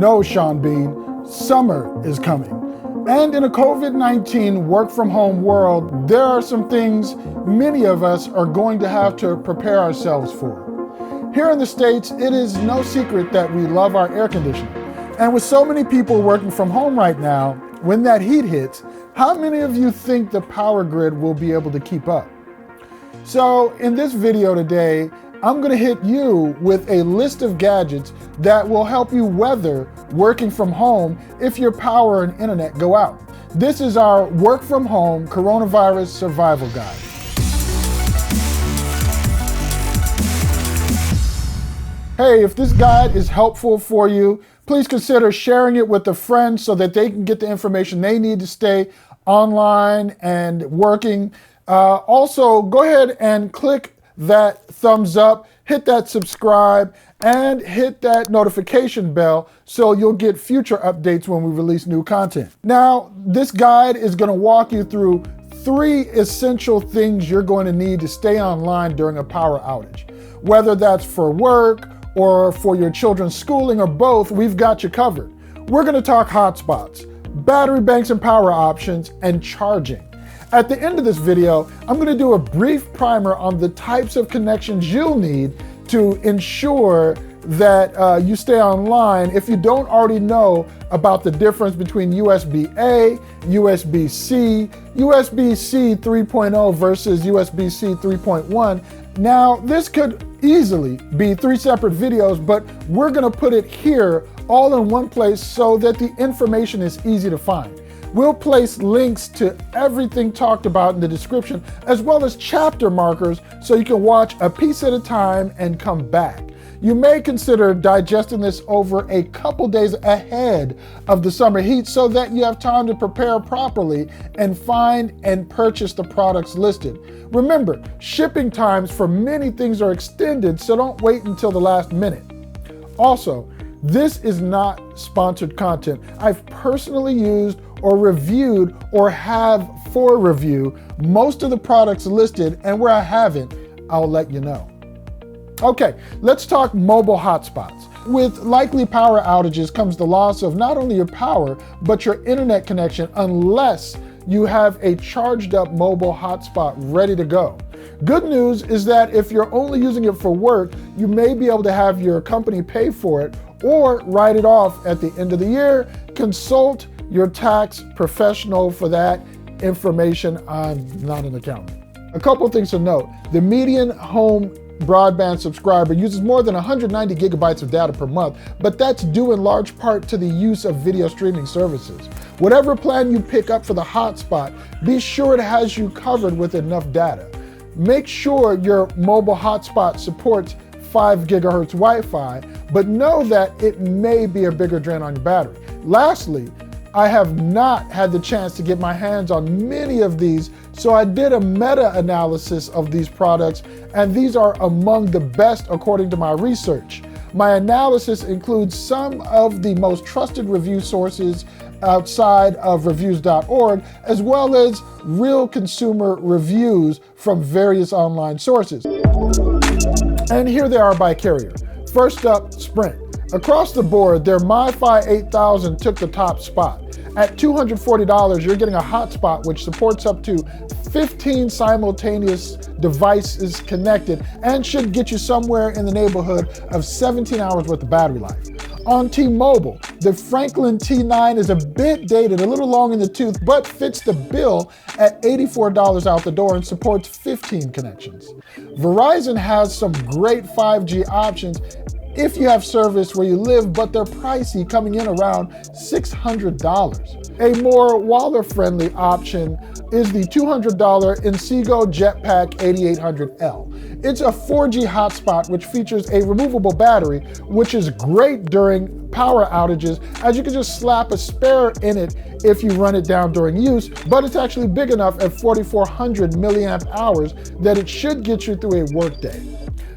No, Sean Bean, summer is coming. And in a COVID-19 work from home world, there are some things many of us are going to have to prepare ourselves for. Here in the States, it is no secret that we love our air conditioning. And with so many people working from home right now, when that heat hits, how many of you think the power grid will be able to keep up? So in this video today, I'm going to hit you with a list of gadgets that will help you weather working from home if your power and internet go out. This is our work from home coronavirus survival guide. Hey, if this guide is helpful for you, please consider sharing it with a friend so that they can get the information they need to stay online and working. Also, go ahead and click that thumbs up, hit that subscribe, and hit that notification bell so you'll get future updates when we release new content. Now, this guide is going to walk you through 3 essential things you're going to need to stay online during a power outage. Whether that's for work or for your children's schooling or both, we've got you covered. We're going to talk hotspots, battery banks and power options, and charging. At the end of this video, I'm going to do a brief primer on the types of connections you'll need to ensure that you stay online if you don't already know about the difference between USB-A, USB-C, USB-C 3.0 versus USB-C 3.1. Now, this could easily be 3 separate videos, but we're going to put it here all in one place so that the information is easy to find. We'll place links to everything talked about in the description, as well as chapter markers so you can watch a piece at a time and come back. You may consider digesting this over a couple days ahead of the summer heat so that you have time to prepare properly and find and purchase the products listed. Remember, shipping times for many things are extended, so don't wait until the last minute. Also, this is not sponsored content. I've personally used or reviewed or have for review most of the products listed, and where I haven't, I'll let you know. Okay, let's talk mobile hotspots. With likely power outages comes the loss of not only your power, but your internet connection unless you have a charged up mobile hotspot ready to go. Good news is that if you're only using it for work, you may be able to have your company pay for it or write it off at the end of the year. Consult your tax professional for that information. I'm not an accountant. A couple of things to note. The median home broadband subscriber uses more than 190 gigabytes of data per month, but that's due in large part to the use of video streaming services. Whatever plan you pick up for the hotspot, be sure it has you covered with enough data. Make sure your mobile hotspot supports 5 gigahertz Wi-Fi, but know that it may be a bigger drain on your battery. Lastly, I have not had the chance to get my hands on many of these, so I did a meta-analysis of these products, and these are among the best according to my research. My analysis includes some of the most trusted review sources outside of reviews.org, as well as real consumer reviews from various online sources. And here they are by carrier. First up, Sprint. Across the board, their MiFi 8000 took the top spot. At $240, you're getting a hotspot which supports up to 15 simultaneous devices connected and should get you somewhere in the neighborhood of 17 hours worth of battery life. On T-Mobile, the Franklin T9 is a bit dated, a little long in the tooth, but fits the bill at $84 out the door and supports 15 connections. Verizon has some great 5G options if you have service where you live, but they're pricey, coming in around $600. A more wallet-friendly option is the $200 Inseego Jetpack 8800L. It's a 4G hotspot which features a removable battery, which is great during power outages, as you can just slap a spare in it if you run it down during use, but it's actually big enough at 4,400 milliamp hours that it should get you through a workday.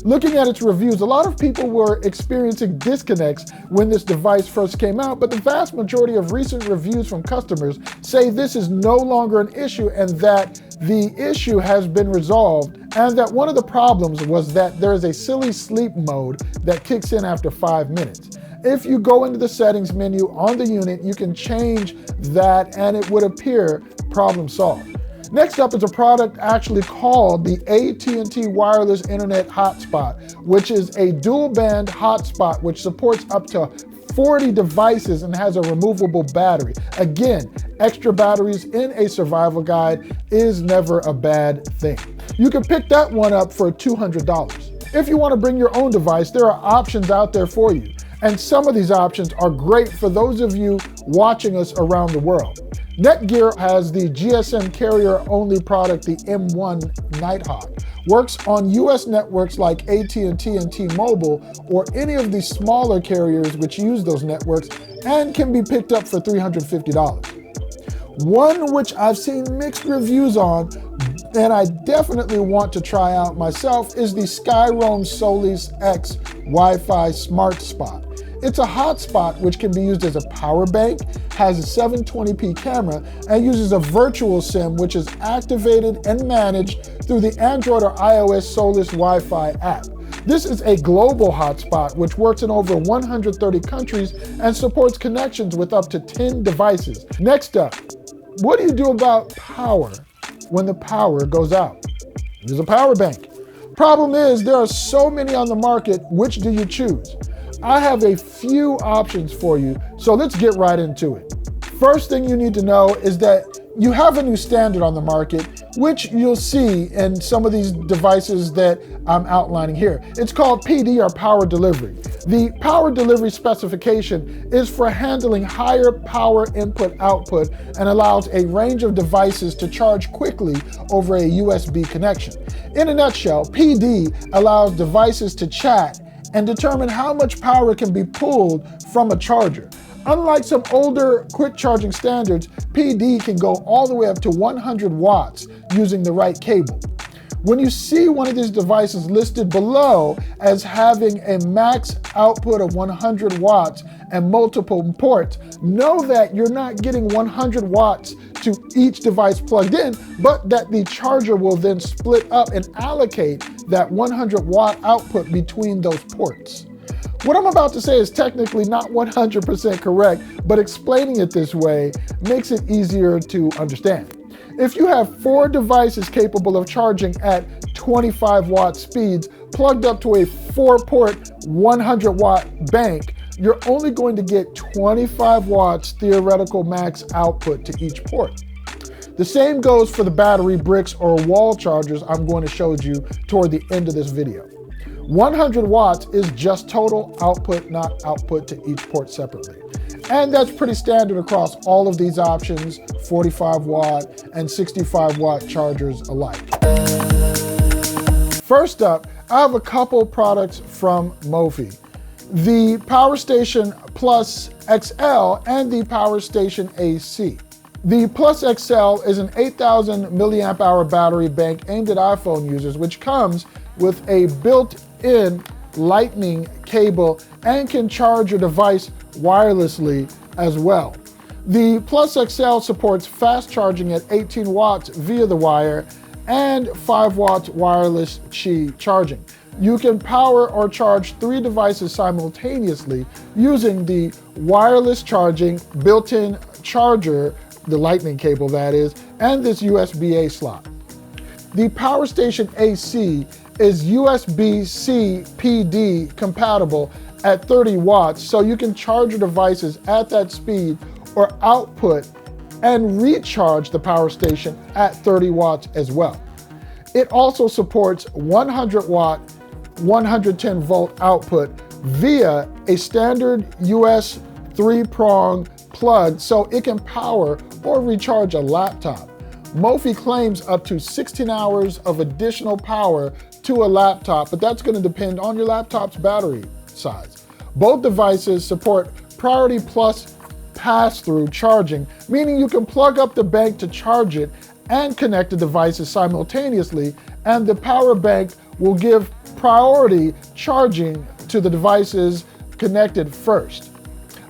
Looking at its reviews, a lot of people were experiencing disconnects when this device first came out, but the vast majority of recent reviews from customers say this is no longer an issue and that the issue has been resolved, and that one of the problems was that there is a silly sleep mode that kicks in after 5 minutes. If you go into the settings menu on the unit, you can change that and it would appear problem solved. Next up is a product actually called the AT&T Wireless Internet Hotspot, which is a dual band hotspot which supports up to 40 devices and has a removable battery. Again, extra batteries in a survival guide is never a bad thing. You can pick that one up for $200. If you want to bring your own device, there are options out there for you. And some of these options are great for those of you watching us around the world. Netgear has the GSM carrier-only product, the M1 Nighthawk. Works on US networks like AT&T and T-Mobile or any of the smaller carriers which use those networks and can be picked up for $350. One which I've seen mixed reviews on and I definitely want to try out myself is the Skyroam Solis X Wi-Fi Smart Spot. It's a hotspot which can be used as a power bank, has a 720p camera, and uses a virtual SIM which is activated and managed through the Android or iOS Solis Wi-Fi app. This is a global hotspot which works in over 130 countries and supports connections with up to 10 devices. Next up, what do you do about power when the power goes out? There's a power bank. Problem is, there are so many on the market, which do you choose? I have a few options for you, so let's get right into it. First thing you need to know is that you have a new standard on the market, which you'll see in some of these devices that I'm outlining here. It's called PD, or power delivery. The power delivery specification is for handling higher power input-output and allows a range of devices to charge quickly over a USB connection. In a nutshell, PD allows devices to chat and determine how much power can be pulled from a charger. Unlike some older quick charging standards, PD can go all the way up to 100 watts using the right cable. When you see one of these devices listed below as having a max output of 100 watts and multiple ports, know that you're not getting 100 watts to each device plugged in, but that the charger will then split up and allocate that 100 watt output between those ports. What I'm about to say is technically not 100% correct, but explaining it this way makes it easier to understand. If you have 4 devices capable of charging at 25 watt speeds plugged up to a 4-port 100 watt bank, you're only going to get 25 watts theoretical max output to each port. The same goes for the battery bricks or wall chargers I'm going to show you toward the end of this video. 100 watts is just total output, not output to each port separately. And that's pretty standard across all of these options, 45 watt and 65 watt chargers alike. First up, I have a couple products from Mophie. The Power Station Plus XL and the Power Station AC. The Plus XL is an 8,000 milliamp hour battery bank aimed at iPhone users, which comes with a built-in lightning cable and can charge your device wirelessly as well. The Plus XL supports fast charging at 18 watts via the wire and 5 watts wireless Qi charging. You can power or charge 3 devices simultaneously using the wireless charging built-in charger, the lightning cable that is, and this USB-A slot. The Power Station AC is USB-C PD compatible at 30 watts, so you can charge your devices at that speed or output and recharge the power station at 30 watts as well. It also supports 100 watt, 110 volt output via a standard US 3-prong plug, so it can power or recharge a laptop. Mophie claims up to 16 hours of additional power to a laptop, but that's going to depend on your laptop's battery size. Both devices support Priority Plus pass-through charging, meaning you can plug up the bank to charge it and connect the devices simultaneously, and the power bank will give priority charging to the devices connected first.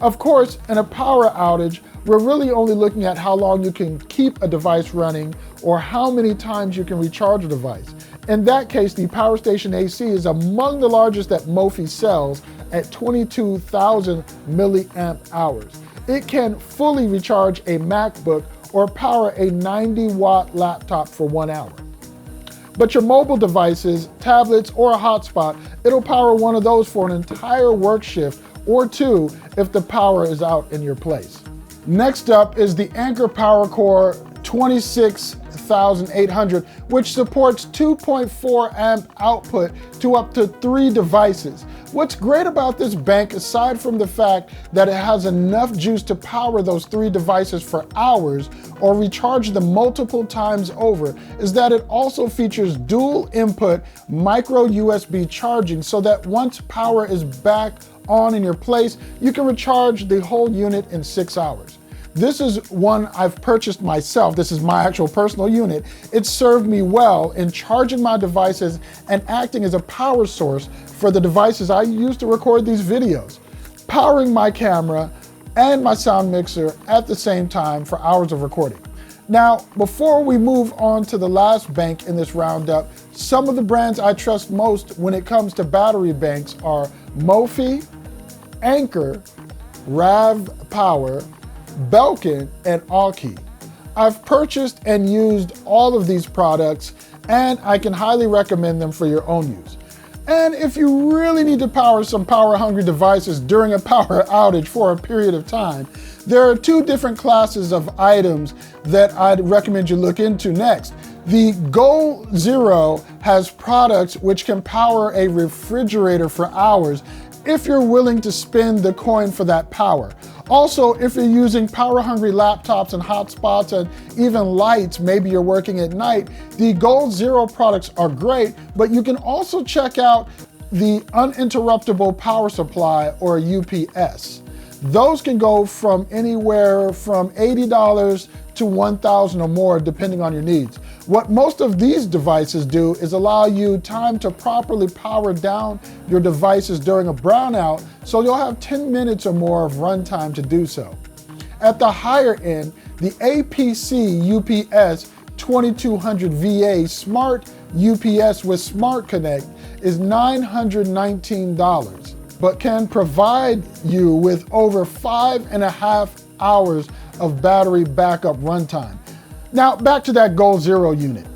Of course, in a power outage, we're really only looking at how long you can keep a device running or how many times you can recharge a device. In that case, the Power Station AC is among the largest that Mophie sells, at 22,000 milliamp hours. It can fully recharge a MacBook or power a 90-watt laptop for 1 hour. But your mobile devices, tablets, or a hotspot, it'll power one of those for an entire work shift or two if the power is out in your place. Next up is the Anker PowerCore 26800, which supports 2.4 amp output to up to 3 devices. What's great about this bank, aside from the fact that it has enough juice to power those 3 devices for hours or recharge them multiple times over, is that it also features dual input micro USB charging, so that once power is back on in your place, you can recharge the whole unit in 6 hours. This is one I've purchased myself. This is my actual personal unit. It served me well in charging my devices and acting as a power source for the devices I use to record these videos, powering my camera and my sound mixer at the same time for hours of recording. Now, before we move on to the last bank in this roundup, some of the brands I trust most when it comes to battery banks are Mophie, Anker, Rav Power, Belkin, and Aukey. I've purchased and used all of these products, and I can highly recommend them for your own use. And if you really need to power some power-hungry devices during a power outage for a period of time, there are 2 different classes of items that I'd recommend you look into next. The Goal Zero has products which can power a refrigerator for hours if you're willing to spend the coin for that power. Also, if you're using power-hungry laptops and hotspots and even lights, maybe you're working at night, the Goal Zero products are great, but you can also check out the uninterruptible power supply, or UPS. Those can go from anywhere from $80 to $1,000 or more, depending on your needs. What most of these devices do is allow you time to properly power down your devices during a brownout, so you'll have 10 minutes or more of runtime to do so. At the higher end, the APC UPS 2200 VA Smart UPS with Smart Connect is $919, but can provide you with over 5.5 hours of battery backup runtime. Now, back to that Goal Zero unit.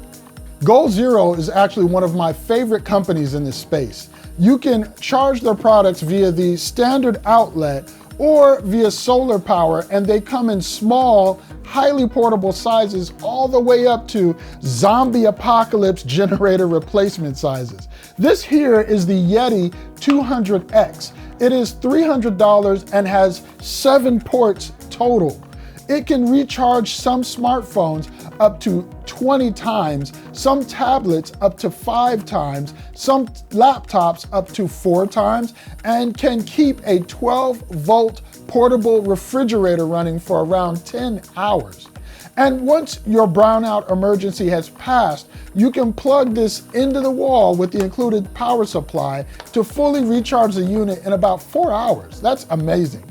Goal Zero is actually one of my favorite companies in this space. You can charge their products via the standard outlet or via solar power, and they come in small, highly portable sizes all the way up to zombie apocalypse generator replacement sizes. This here is the Yeti 200X. It is $300 and has 7 ports total. It can recharge some smartphones up to 20 times, some tablets up to 5 times, some laptops up to 4 times, and can keep a 12-volt portable refrigerator running for around 10 hours. And once your brownout emergency has passed, you can plug this into the wall with the included power supply to fully recharge the unit in about 4 hours. That's amazing.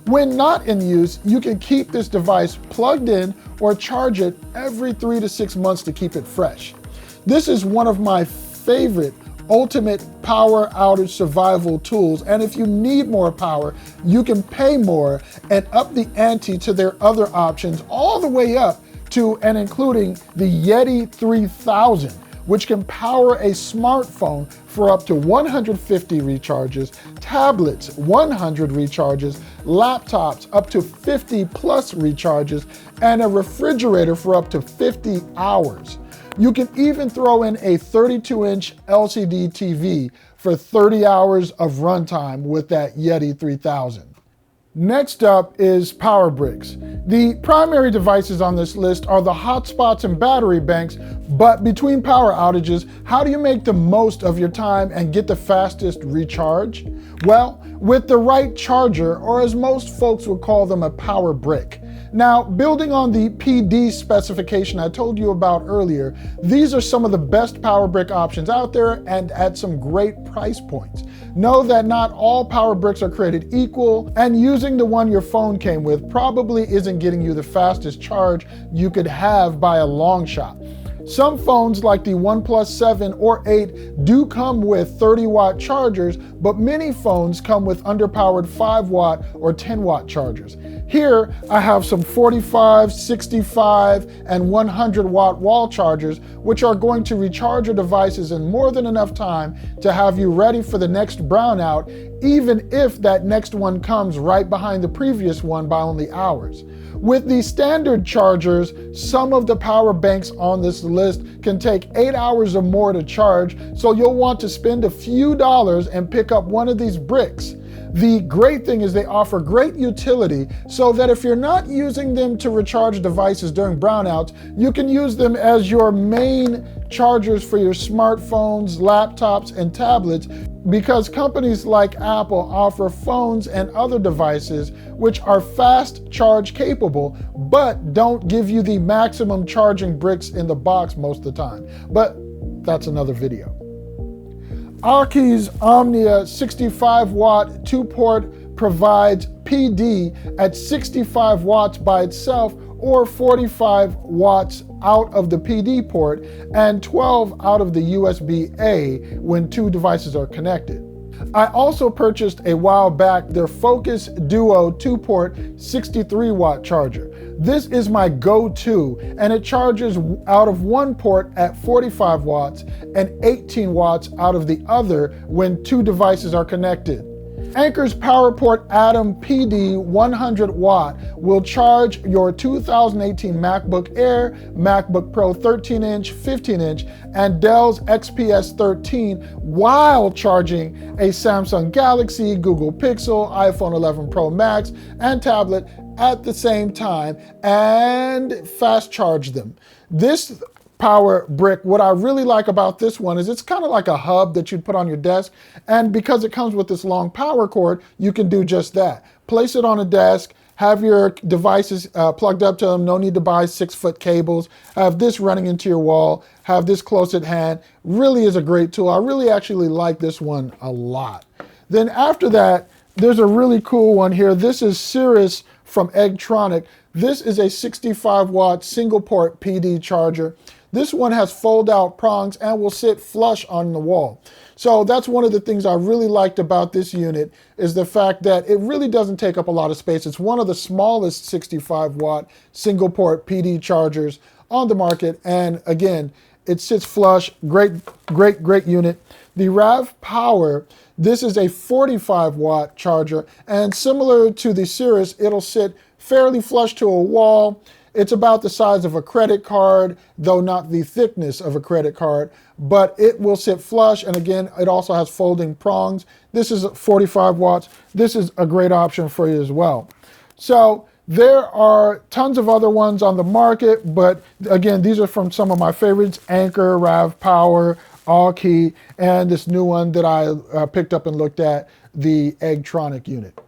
When not in use, you can keep this device plugged in or charge it every 3 to 6 months to keep it fresh. This is one of my favorite ultimate power outage survival tools, and if you need more power, you can pay more and up the ante to their other options, all the way up to and including the Yeti 3000, which can power a smartphone for up to 150 recharges, tablets 100 recharges, laptops up to 50 plus recharges, and a refrigerator for up to 50 hours. You can even throw in a 32-inch LCD TV for 30 hours of runtime with that Yeti 3000. Next up is power bricks. The primary devices on this list are the hotspots and battery banks, but between power outages, how do you make the most of your time and get the fastest recharge? Well, with the right charger, or as most folks would call them, a power brick. Now, building on the PD specification I told you about earlier, these are some of the best power brick options out there and at some great price points. Know that not all power bricks are created equal, and using the one your phone came with probably isn't getting you the fastest charge you could have by a long shot. Some phones like the OnePlus 7 or 8 do come with 30-watt chargers, but many phones come with underpowered 5-watt or 10-watt chargers. Here, I have some 45, 65, and 100-watt wall chargers, which are going to recharge your devices in more than enough time to have you ready for the next brownout, even if that next one comes right behind the previous one by only hours. With the standard chargers, some of the power banks on this list can take 8 hours or more to charge, so you'll want to spend a few dollars and pick up one of these bricks. The great thing is they offer great utility, so that if you're not using them to recharge devices during brownouts, you can use them as your main chargers for your smartphones, laptops, and tablets, because companies like Apple offer phones and other devices which are fast charge capable, but don't give you the maximum charging bricks in the box most of the time. But that's another video. Aki's Omnia 65-watt 2-port provides PD at 65 watts by itself, or 45 watts out of the PD port and 12 out of the USB-A when two devices are connected. I also purchased a while back their Focus Duo 2-port 63-watt charger. This is my go-to, and it charges out of one port at 45 watts and 18 watts out of the other when two devices are connected. Anker's PowerPort Atom PD 100 watt will charge your 2018 MacBook Air, MacBook Pro 13-inch, 15-inch, and Dell's XPS 13 while charging a Samsung Galaxy, Google Pixel, iPhone 11 Pro Max, and tablet at the same time, and fast charge them. This power brick, what I really like about this one is it's kind of like a hub that you'd put on your desk, and because it comes with this long power cord, you can do just that. Place it on a desk, have your devices plugged up to them, no need to buy 6-foot cables, have this running into your wall, have this close at hand. Really is a great tool. I really actually like this one a lot. Then after that, there's a really cool one here. This is Cirrus from Eggtronic. This is a 65-watt single-port PD charger. This one has fold-out prongs and will sit flush on the wall. So that's one of the things I really liked about this unit, is the fact that it really doesn't take up a lot of space. It's one of the smallest 65-watt single-port PD chargers on the market. And again, it sits flush. Great unit. The RAV Power, this is a 45-watt charger, and similar to the Cirrus, it'll sit fairly flush to a wall. It's about the size of a credit card, though not the thickness of a credit card, but it will sit flush. And again, it also has folding prongs. This is 45 watts. This is a great option for you as well. So there are tons of other ones on the market, but again, these are from some of my favorites: Anker, RAV Power, Aki, and this new one that I picked up and looked at, the Eggtronic unit.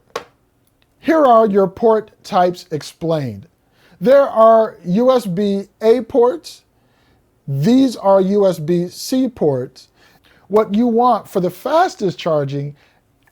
Here are your port types explained. There are USB-A ports. These are USB-C ports. What you want for the fastest charging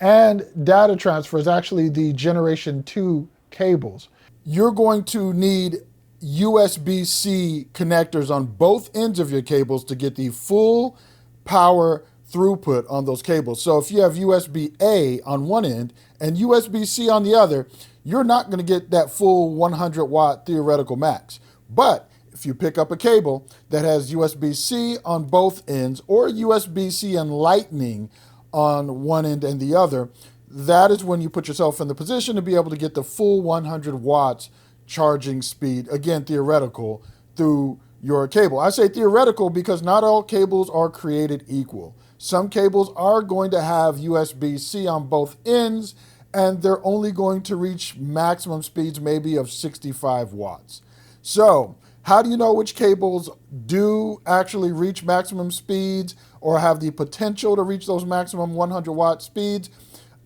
and data transfer is actually the Generation 2 cables. You're going to need USB-C connectors on both ends of your cables to get the full power throughput on those cables. So if you have USB-A on one end and USB-C on the other, you're not going to get that full 100-watt theoretical max. But if you pick up a cable that has USB-C on both ends, or USB-C and Lightning on one end and the other, that is when you put yourself in the position to be able to get the full 100 watts charging speed, again, theoretical, through your cable. I say theoretical because not all cables are created equal. Some cables are going to have USB-C on both ends, and they're only going to reach maximum speeds maybe of 65 watts. So how do you know which cables do actually reach maximum speeds or have the potential to reach those maximum 100-watt speeds?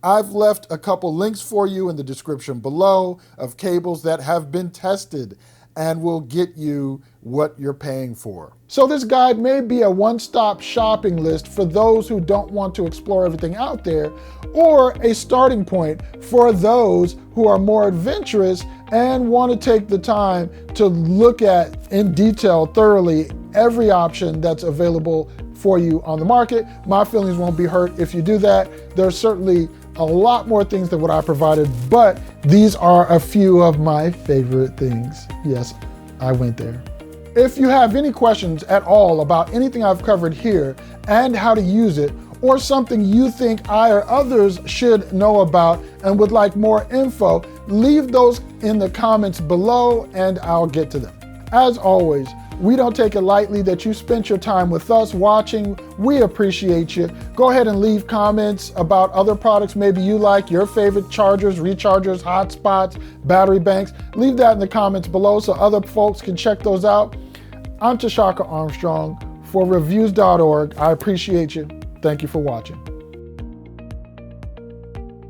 I've left a couple links for you in the description below of cables that have been tested and will get you what you're paying for. So this guide may be a one-stop shopping list for those who don't want to explore everything out there, or a starting point for those who are more adventurous and want to take the time to look at in detail thoroughly every option that's available for you on the market. My feelings won't be hurt if you do that. There's certainly a lot more things than what I provided, but these are a few of my favorite things. Yes, I went there. If you have any questions at all about anything I've covered here and how to use it, or something you think I or others should know about and would like more info, leave those in the comments below and I'll get to them. As always, we don't take it lightly that you spent your time with us watching. We appreciate you. Go ahead and leave comments about other products maybe you like, your favorite chargers, rechargers, hotspots, battery banks. Leave that in the comments below so other folks can check those out. I'm Tshaka Armstrong for reviews.org. I appreciate you. Thank you for watching.